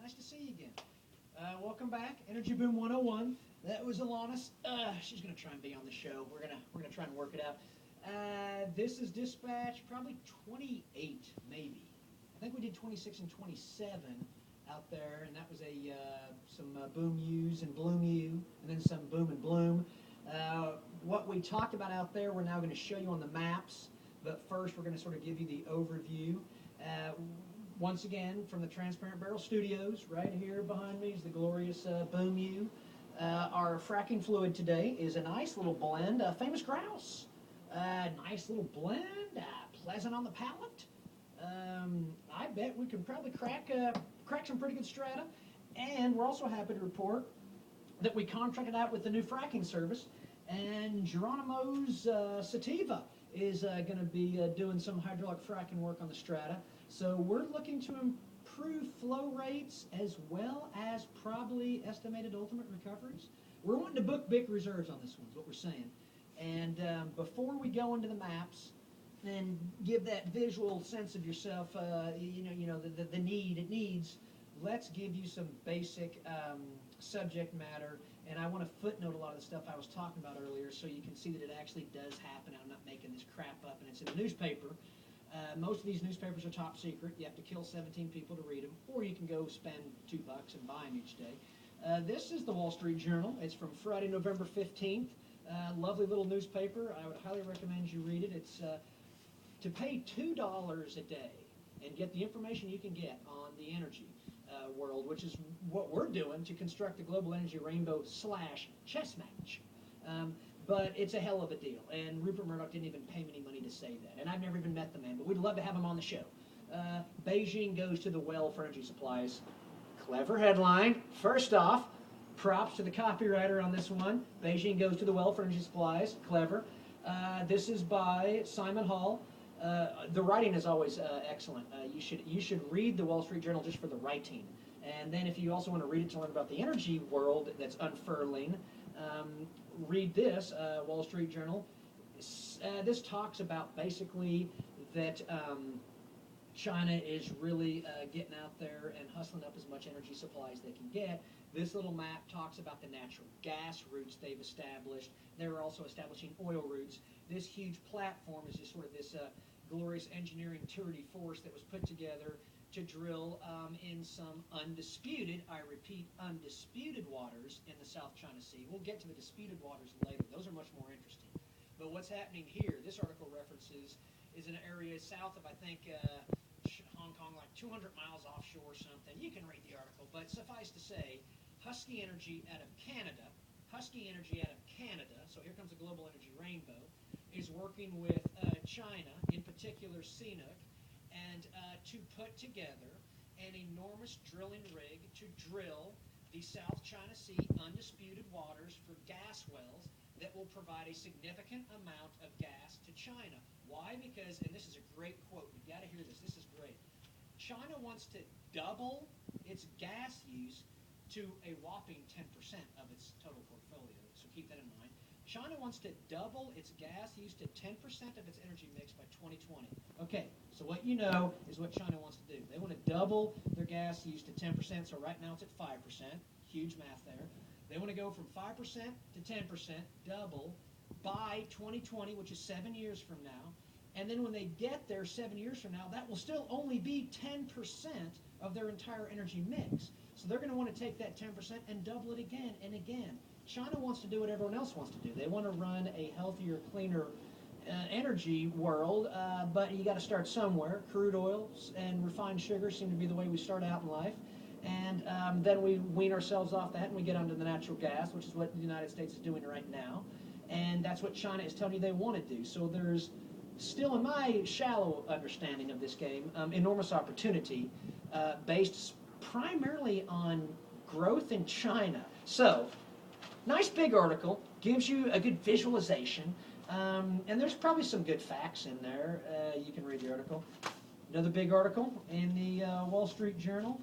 Nice to see you again. Welcome back, Energy Boom 101. That was Alanis. She's going to try and be on the show. We're gonna try and work it out. This is dispatch probably 28, maybe. I think we did 26 and 27 out there, and that was some boom U's and bloom U, and then some boom and bloom. What we talked about out there, we're now going to show you on the maps. But first, we're going to sort of give you the overview. Once again, from the Transparent Barrel Studios, right here behind me is the glorious Boom U. Our fracking fluid today is a nice little blend, Famous Grouse. Nice little blend, pleasant on the palate. I bet we can probably crack some pretty good strata. And we're also happy to report that we contracted out with the new fracking service, and Geronimo's Sativa is going to be doing some hydraulic fracking work on the strata. So we're looking to improve flow rates as well as probably estimated ultimate recoveries. We're wanting to book big reserves on this one, is what we're saying. And before we go into the maps and give that visual sense of yourself, the need it needs, let's give you some basic subject matter. And I want to footnote a lot of the stuff I was talking about earlier so you can see that it actually does happen. I'm not making this crap up, and it's in the newspaper. Most of these newspapers are top secret. You have to kill 17 people to read them, or you can go spend $2 and buy them each day. This is the Wall Street Journal. It's from Friday, November 15th. Lovely little newspaper. I would highly recommend you read it. It's to pay $2 a day and get the information you can get on the energy world, which is what we're doing to construct the global energy rainbow / chess match. But it's a hell of a deal, and Rupert Murdoch didn't even pay me any money to say that, and I've never even met the man, but we'd love to have him on the show. Beijing goes to the well for energy supplies. Clever headline. First off, props to the copywriter on this one. Beijing goes to the well for energy supplies. Clever. This is by Simon Hall. The writing is always excellent. You should read the Wall Street Journal just for the writing. And then if you also want to read it to learn about the energy world that's unfurling, read this, Wall Street Journal. This talks about basically that China is really getting out there and hustling up as much energy supply as they can get. This little map talks about the natural gas routes they've established. They're also establishing oil routes. This huge platform is just sort of this glorious engineering tour de force that was put together to drill in some undisputed, I repeat, undisputed waters in the South China Sea. We'll get to the disputed waters later. Those are much more interesting. But what's happening here, this article references, is an area south of, I think, Hong Kong, like 200 miles offshore or something. You can read the article, but suffice to say, Husky Energy out of Canada, so here comes the global energy rainbow, is working with China, in particular CNOOC, and to put together an enormous drilling rig to drill the South China Sea undisputed waters for gas wells that will provide a significant amount of gas to China. Why? Because, and this is a great quote, you've got to hear this, this is great. China wants to double its gas use to a whopping 10% of its total portfolio, so keep that in mind. China wants to double its gas use to 10% of its energy mix by 2020. Okay, so what you know is what China wants to do. They want to double their gas use to 10%, so right now it's at 5%. Huge math there. They want to go from 5% to 10%, double, by 2020, which is 7 years from now. And then when they get there 7 years from now, that will still only be 10% of their entire energy mix. So they're going to want to take that 10% and double it again and again. China wants to do what everyone else wants to do. They want to run a healthier, cleaner energy world, but you got to start somewhere. Crude oils and refined sugar seem to be the way we start out in life. And then we wean ourselves off that and we get onto the natural gas, which is what the United States is doing right now. And that's what China is telling you they want to do. So there's still, in my shallow understanding of this game, enormous opportunity based primarily on growth in China. So, nice big article, gives you a good visualization, and there's probably some good facts in there. You can read the article. Another big article in the Wall Street Journal.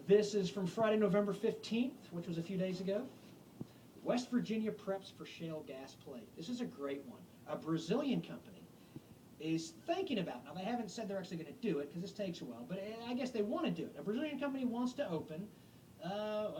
This is from Friday, November 15th, which was a few days ago. West Virginia preps for shale gas play. This is a great one. A Brazilian company is thinking about. Now, they haven't said they're actually going to do it because this takes a while, but I guess they want to do it. A Brazilian company wants to open,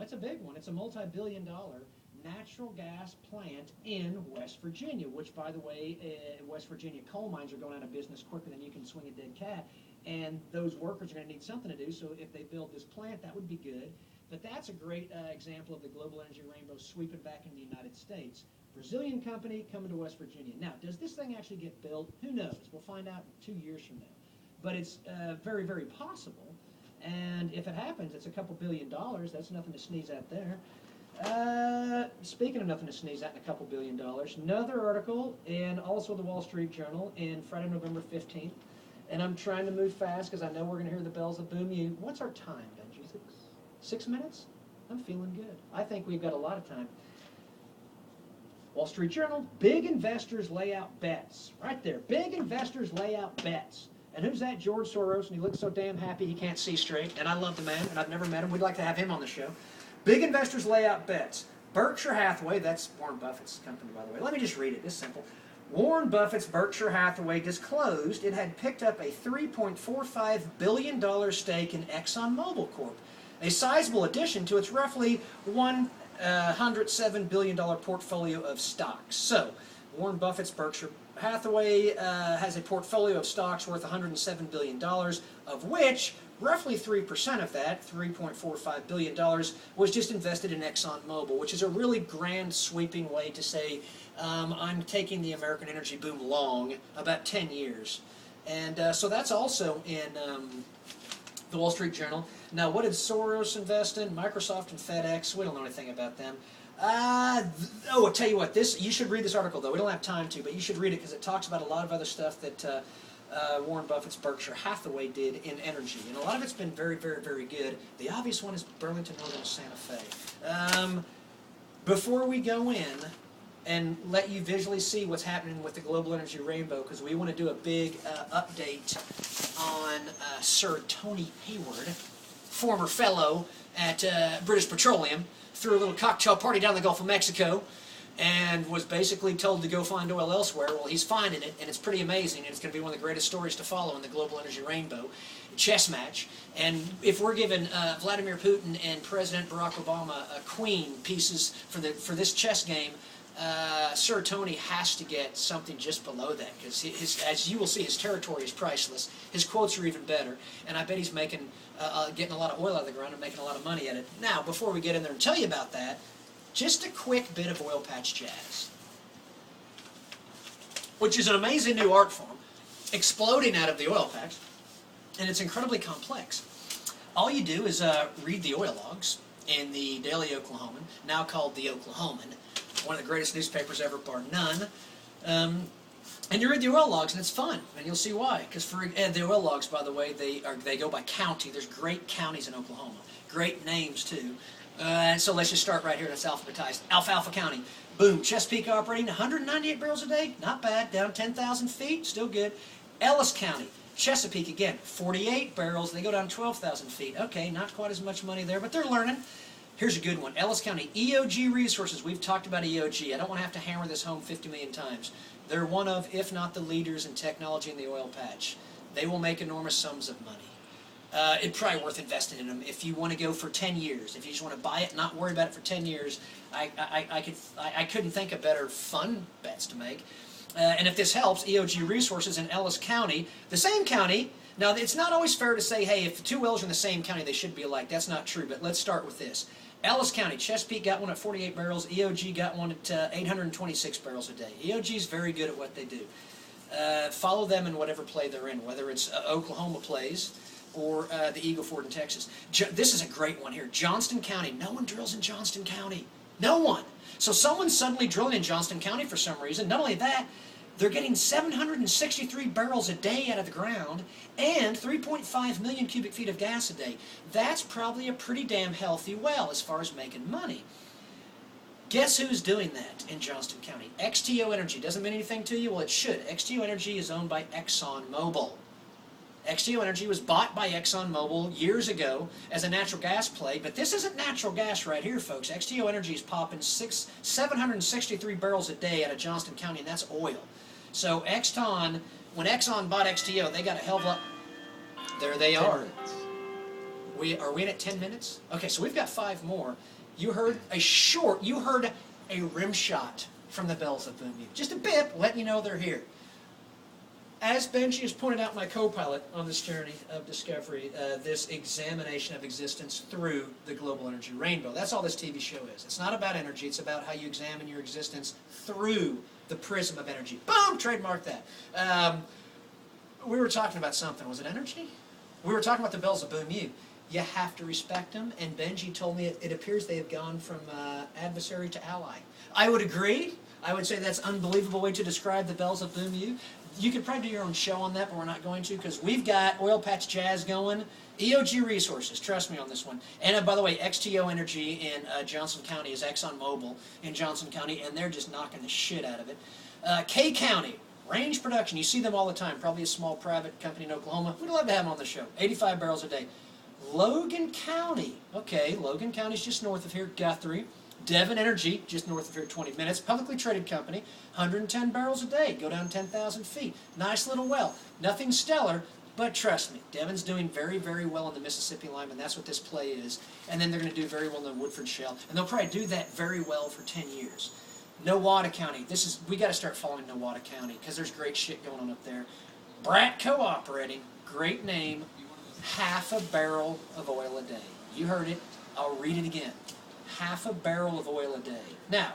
it's a big one, it's a multi-billion-dollar natural gas plant in West Virginia, which, by the way, West Virginia coal mines are going out of business quicker than you can swing a dead cat, and those workers are going to need something to do, so if they build this plant, that would be good. But that's a great example of the global energy rainbow sweeping back into the United States. Brazilian company coming to West Virginia. Now, does this thing actually get built? Who knows? We'll find out 2 years from now. But it's very, very possible. And if it happens, it's a couple $1 billion. That's nothing to sneeze at there. Speaking of nothing to sneeze at and a couple $1 billion, another article in also the Wall Street Journal in Friday, November 15th. And I'm trying to move fast because I know we're going to hear the bells of boom you. What's our time, Benji? 6 minutes? I'm feeling good. I think we've got a lot of time. Wall Street Journal, big investors lay out bets. Right there, big investors lay out bets. And who's that? George Soros, and he looks so damn happy he can't see straight. And I love the man, and I've never met him. We'd like to have him on the show. Big investors lay out bets. Berkshire Hathaway, that's Warren Buffett's company, by the way. Let me just read it. It's simple. Warren Buffett's Berkshire Hathaway disclosed it had picked up a $3.45 billion stake in Exxon Mobil Corp., a sizable addition to its roughly $107 billion portfolio of stocks. So, Warren Buffett's Berkshire Hathaway has a portfolio of stocks worth $107 billion, of which roughly 3% of that, $3.45 billion, was just invested in Exxon Mobil, which is a really grand, sweeping way to say, I'm taking the American energy boom long, about 10 years. And so that's also in the Wall Street Journal. Now, what did Soros invest in? Microsoft and FedEx. We don't know anything about them. I'll tell you what, you should read this article, though. We don't have time to, but you should read it because it talks about a lot of other stuff that Warren Buffett's Berkshire Hathaway did in energy. And a lot of it's been very, very, very good. The obvious one is Burlington Northern Santa Fe. Before we go in and let you visually see what's happening with the global energy rainbow, because we want to do a big update on Sir Tony Hayward, former fellow at British Petroleum, threw a little cocktail party down the Gulf of Mexico and was basically told to go find oil elsewhere. Well, he's finding it, and it's pretty amazing, and it's going to be one of the greatest stories to follow in the global energy rainbow chess match. And if we're giving Vladimir Putin and President Barack Obama queen pieces for this chess game, Sir Tony has to get something just below that, because as you will see, his territory is priceless. His quotes are even better, and I bet he's making getting a lot of oil out of the ground and making a lot of money at it. Now, before we get in there and tell you about that, just a quick bit of oil patch jazz, which is an amazing new art form exploding out of the oil patch, and it's incredibly complex. All you do is read the oil logs in the Daily Oklahoman, now called the Oklahoman, one of the greatest newspapers ever, bar none. And you read the oil logs, and it's fun, and you'll see why. Because the oil logs, by the way, they go by county. There's great counties in Oklahoma, great names too. So let's just start right here. That's alphabetized. Alfalfa County, boom. Chesapeake operating 198 barrels a day, not bad. Down 10,000 feet, still good. Ellis County, Chesapeake again, 48 barrels. They go down 12,000 feet. Okay, not quite as much money there, but they're learning. Here's a good one. Ellis County, EOG Resources. We've talked about EOG. I don't want to have to hammer this home 50 million times. They're one of, if not the leaders in technology in the oil patch. They will make enormous sums of money. It's probably worth investing in them if you want to go for 10 years. If you just want to buy it and not worry about it for 10 years, I couldn't think of better fun bets to make. And if this helps, EOG Resources in Ellis County, the same county. Now, it's not always fair to say, hey, if two wells are in the same county, they should be alike. That's not true, but let's start with this. Ellis County, Chesapeake got one at 48 barrels. EOG got one at 826 barrels a day. EOG is very good at what they do. Follow them in whatever play they're in, whether it's Oklahoma plays or the Eagle Ford in Texas. This is a great one here. Johnston County. No one drills in Johnston County. No one. So someone's suddenly drilling in Johnston County for some reason. Not only that, they're getting 763 barrels a day out of the ground and 3.5 million cubic feet of gas a day. That's probably a pretty damn healthy well as far as making money. Guess who's doing that in Johnston County? XTO Energy. Doesn't mean anything to you? Well, it should. XTO Energy is owned by Exxon Mobil. XTO Energy was bought by Exxon Mobil years ago as a natural gas play, but this isn't natural gas right here, folks. XTO Energy is popping 763 barrels a day out of Johnston County, and that's oil. So Exxon when Exxon bought XTO, they got a hell of a lot. There they are. Are we in at 10 minutes? Okay, so we've got 5 more. You heard a rim shot from the bells of Boom. Just a bit, letting you know they're here. As Benji has pointed out, my co-pilot on this journey of discovery, this examination of existence through the global energy rainbow. That's all this TV show is. It's not about energy. It's about how you examine your existence through the prism of energy. Boom! Trademark that. We were talking about something. Was it energy? We were talking about the bells of Boom U. You have to respect them, and Benji told me it appears they have gone from adversary to ally. I would agree. I would say that's an unbelievable way to describe the bells of Boom U. You could probably do your own show on that, but we're not going to, because we've got Oil Patch Jazz going. EOG Resources, trust me on this one. And by the way, XTO Energy in Johnson County is Exxon Mobil in Johnson County, and they're just knocking the shit out of it. K County, Range Production, you see them all the time, probably a small private company in Oklahoma. We'd love to have them on the show. 85 barrels a day. Logan County, okay, Logan County's just north of here, Guthrie. Devon Energy, just north of here, 20 minutes, publicly traded company, 110 barrels a day, go down 10,000 feet. Nice little well. Nothing stellar, but trust me, Devon's doing very, very well in the Mississippi Lime, and that's what this play is. And then they're going to do very well in the Woodford Shale, and they'll probably do that very well for 10 years. Nowata County, we got to start following Nowata County, because there's great shit going on up there. Brat Cooperating, great name, half a barrel of oil a day. You heard it, I'll read it again. Half a barrel of oil a day. Now,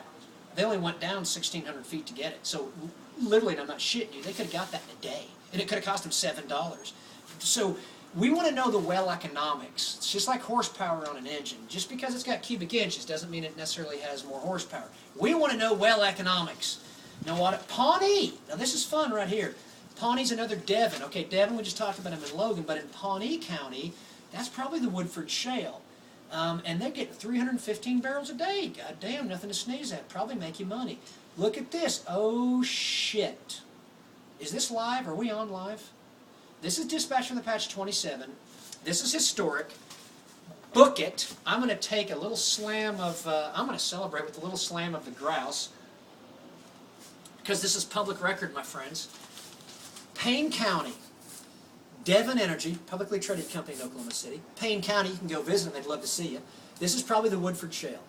they only went down 1,600 feet to get it. So, literally, and I'm not shitting you, they could have got that in a day. And it could have cost them $7. So, we want to know the well economics. It's just like horsepower on an engine. Just because it's got cubic inches doesn't mean it necessarily has more horsepower. We want to know well economics. Know what? Pawnee. Now, this is fun right here. Pawnee's another Devon. Okay, Devon, we just talked about him in Logan, but in Pawnee County, that's probably the Woodford Shale. And they get 315 barrels a day. God damn, nothing to sneeze at. Probably make you money. Look at this. Oh, shit. Is this live? Are we on live? This is Dispatch from the Patch 27. This is historic. Book it. I'm going to take a little slam of, I'm going to celebrate with a little slam of the grouse. Because this is public record, my friends. Payne County. Devon Energy, publicly traded company in Oklahoma City. Payne County, you can go visit them, they'd love to see you. This is probably the Woodford Shale.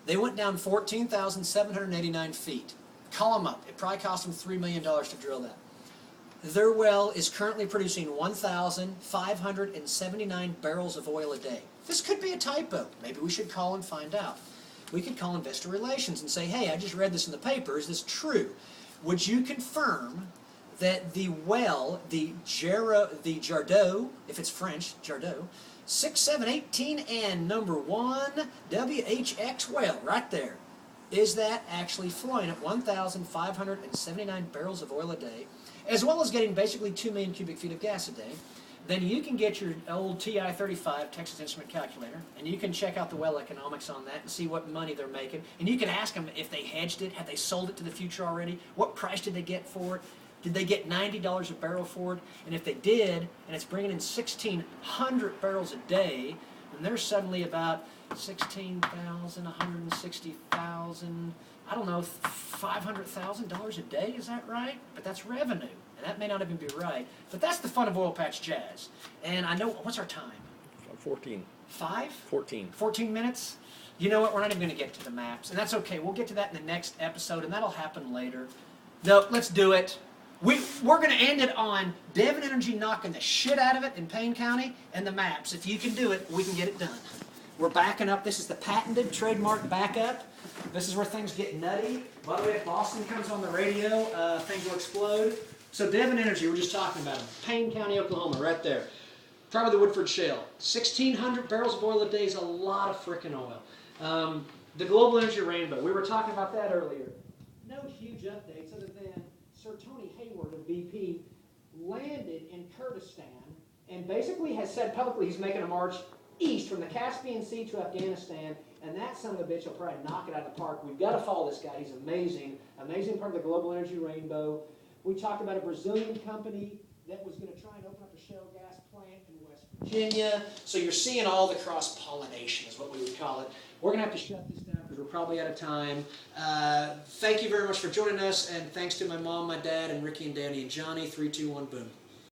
They went down 14,789 feet. Call them up. It probably cost them $3 million to drill that. Their well is currently producing 1,579 barrels of oil a day. This could be a typo. Maybe we should call and find out. We could call Investor Relations and say, hey, I just read this in the paper. Is this true? Would you confirm that the well, the Jardot, if it's French, Jardot, 6718N number 1 WHX well, right there, is that actually flowing at 1,579 barrels of oil a day, as well as getting basically 2 million cubic feet of gas a day? Then you can get your old TI-35 Texas Instrument calculator, and you can check out the well economics on that and see what money they're making. And you can ask them if they hedged it, have they sold it to the future already, what price did they get for it? Did they get $90 a barrel for it? And if they did, and it's bringing in 1,600 barrels a day, then they're suddenly about 16,000, 160,000, I don't know, $500,000 a day, is that right? But that's revenue, and that may not even be right. But that's the fun of Oil Patch Jazz. And I know, what's our time? 14. 5? 14. 14 minutes? You know what, we're not even going to get to the maps, and that's okay. We'll get to that in the next episode, and that'll happen later. No, let's do it. We're going to end it on Devon Energy knocking the shit out of it in Payne County and the maps. If you can do it, we can get it done. We're backing up. This is the patented trademark backup. This is where things get nutty. By the way, if Boston comes on the radio, things will explode. So Devon Energy, we're just talking about them. Payne County, Oklahoma, right there. Probably the Woodford Shale. 1,600 barrels of oil a day is a lot of frickin' oil. The Global Energy Rainbow, we were talking about that earlier. No huge updates other than Sir Tony Hayward of BP landed in Kurdistan and basically has said publicly he's making a march east from the Caspian Sea to Afghanistan, and that son of a bitch will probably knock it out of the park. We've got to follow this guy. He's amazing. Amazing part of the Global Energy Rainbow. We talked about a Brazilian company that was going to try and open up a shale gas plant in West Virginia. So you're seeing all the cross-pollination is what we would call it. We're going to have to shut this down because we're probably out of time. Thank you very much for joining us, and thanks to my mom, my dad, and Ricky and Danny and Johnny. 3, 2, 1, boom.